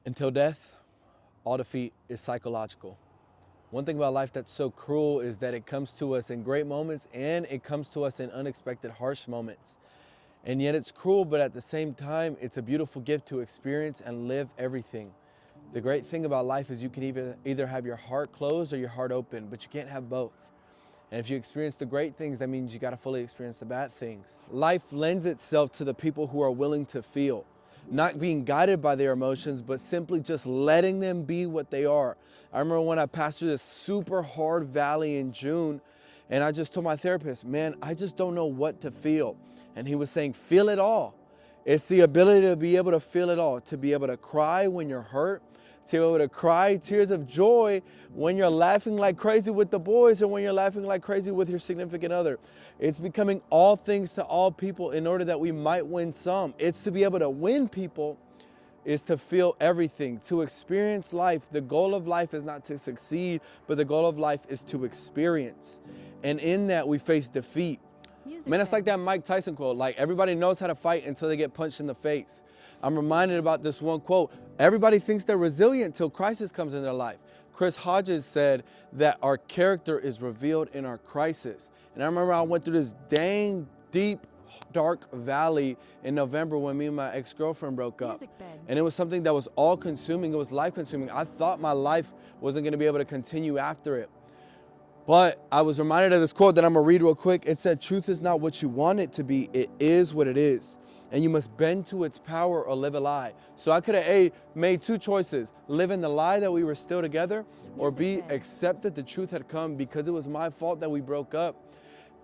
Until death, all defeat is psychological. One thing about life that's so cruel is that it comes to us in great moments and it comes to us in unexpected, harsh moments. And yet it's cruel, but at the same time, it's a beautiful gift to experience and live everything. The great thing about life is you can either have your heart closed or your heart open, but you can't have both. And if you experience the great things, that means you got to fully experience the bad things. Life lends itself to the people who are willing to feel, not being guided by their emotions, but simply just letting them be what they are. I remember when I passed through this super hard valley in June, and I just told my therapist, man, I just don't know what to feel. And he was saying, feel it all. It's the ability to be able to feel it all, to be able to cry when you're hurt, to be able to cry tears of joy when you're laughing like crazy with the boys or when you're laughing like crazy with your significant other. It's becoming all things to all people in order that we might win some. It's to be able to win people is to feel everything, to experience life. The goal of life is not to succeed, but the goal of life is to experience. And in that we face defeat. Man, it's like that Mike Tyson quote, like everybody knows how to fight until they get punched in the face. I'm reminded about this one quote. Everybody thinks they're resilient till crisis comes in their life. Chris Hodges said that our character is revealed in our crisis. And I remember I went through this dang deep, dark valley in November when me and my ex-girlfriend broke up. And it was something that was all consuming. It was life consuming. I thought my life wasn't going to be able to continue after it. But I was reminded of this quote that I'm gonna read real quick. It said, truth is not what you want it to be, it is what it is. And you must bend to its power or live a lie. So I could have made two choices, live in the lie that we were still together, or B, accept that the truth had come because it was my fault that we broke up,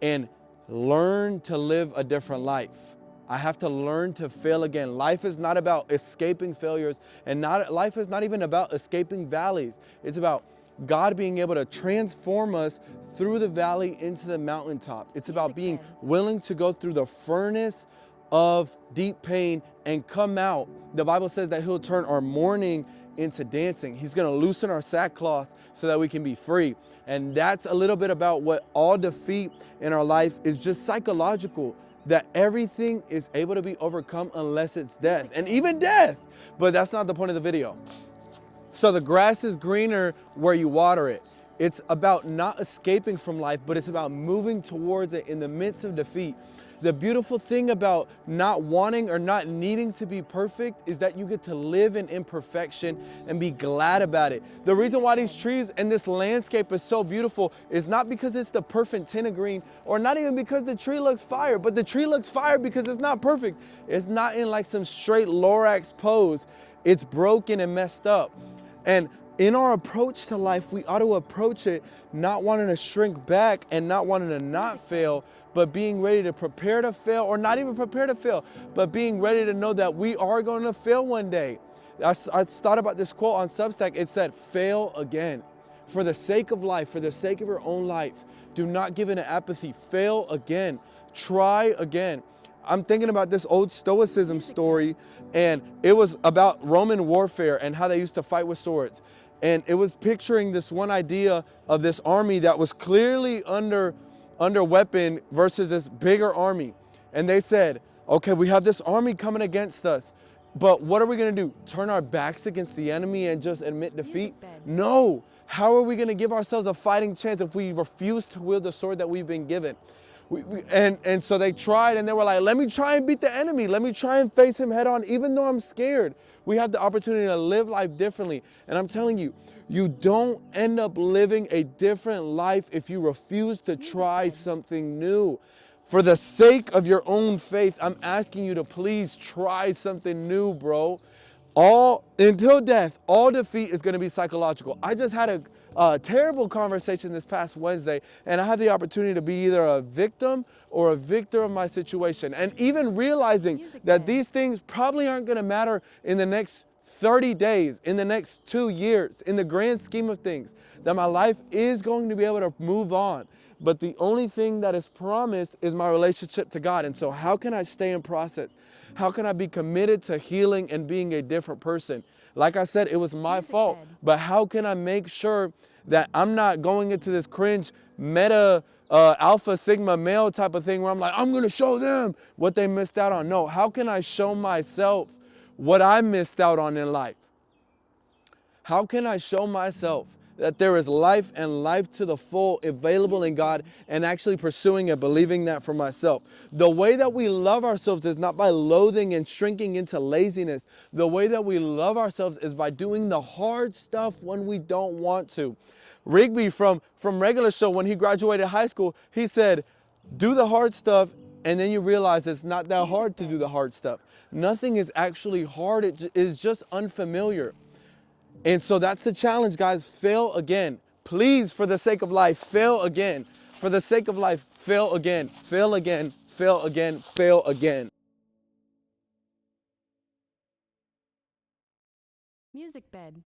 and learn to live a different life. I have to learn to fail again. Life is not about escaping failures, and life is not even about escaping valleys. It's about God being able to transform us through the valley into the mountaintop. It's about being willing to go through the furnace of deep pain and come out. The Bible says that He'll turn our mourning into dancing. He's going to loosen our sackcloth so that we can be free. And that's a little bit about what all defeat in our life is, just psychological, that everything is able to be overcome unless it's death, and even death. But that's not the point of the video. So the grass is greener where you water it. It's about not escaping from life, but it's about moving towards it in the midst of defeat. The beautiful thing about not wanting or not needing to be perfect is that you get to live in imperfection and be glad about it. The reason why these trees and this landscape is so beautiful is not because it's the perfect tint of green, or not even because the tree looks fire, but the tree looks fire because it's not perfect. It's not in like some straight Lorax pose. It's broken and messed up. And in our approach to life, we ought to approach it not wanting to shrink back and not wanting to not fail, but being ready to prepare to fail, or not even prepare to fail, but being ready to know that we are going to fail one day. I thought about this quote on Substack. It said, fail again. For the sake of life, for the sake of your own life, do not give in to apathy. Fail again. Try again. I'm thinking about this old stoicism story, and it was about Roman warfare and how they used to fight with swords. And it was picturing this one idea of this army that was clearly under weapon versus this bigger army. And they said, okay, we have this army coming against us, but what are we gonna do? Turn our backs against the enemy and just admit defeat? No. How are we gonna give ourselves a fighting chance if we refuse to wield the sword that we've been given? And so they tried, and they were like, let me try and beat the enemy. Let me try and face him head on, even though I'm scared. We have the opportunity to live life differently. And I'm telling you, you don't end up living a different life if you refuse to try something new. For the sake of your own faith, I'm asking you to please try something new, bro. Until death, all defeat is going to be psychological. I just had a terrible conversation this past Wednesday, and I had the opportunity to be either a victim or a victor of my situation. And even realizing that these things probably aren't going to matter in the next 30 days, in the next 2 years, in the grand scheme of things, that my life is going to be able to move on. But the only thing that is promised is my relationship to God. And so how can I stay in process? How can I be committed to healing and being a different person? Like I said, it was my fault, but how can I make sure that I'm not going into this cringe meta alpha sigma male type of thing where I'm like, I'm gonna show them what they missed out on? No, how can I show myself what I missed out on in life? How can I show myself that there is life and life to the full available in God, and actually pursuing and believing that for myself? The way that we love ourselves is not by loathing and shrinking into laziness. The way that we love ourselves is by doing the hard stuff when we don't want to. Rigby from Regular Show, when he graduated high school, he said, do the hard stuff, and then you realize it's not that hard to do the hard stuff. Nothing is actually hard, it is just unfamiliar. And so that's the challenge, guys. Fail again. Please, for the sake of life, fail again. For the sake of life, fail again, fail again, fail again, fail again. Music bed.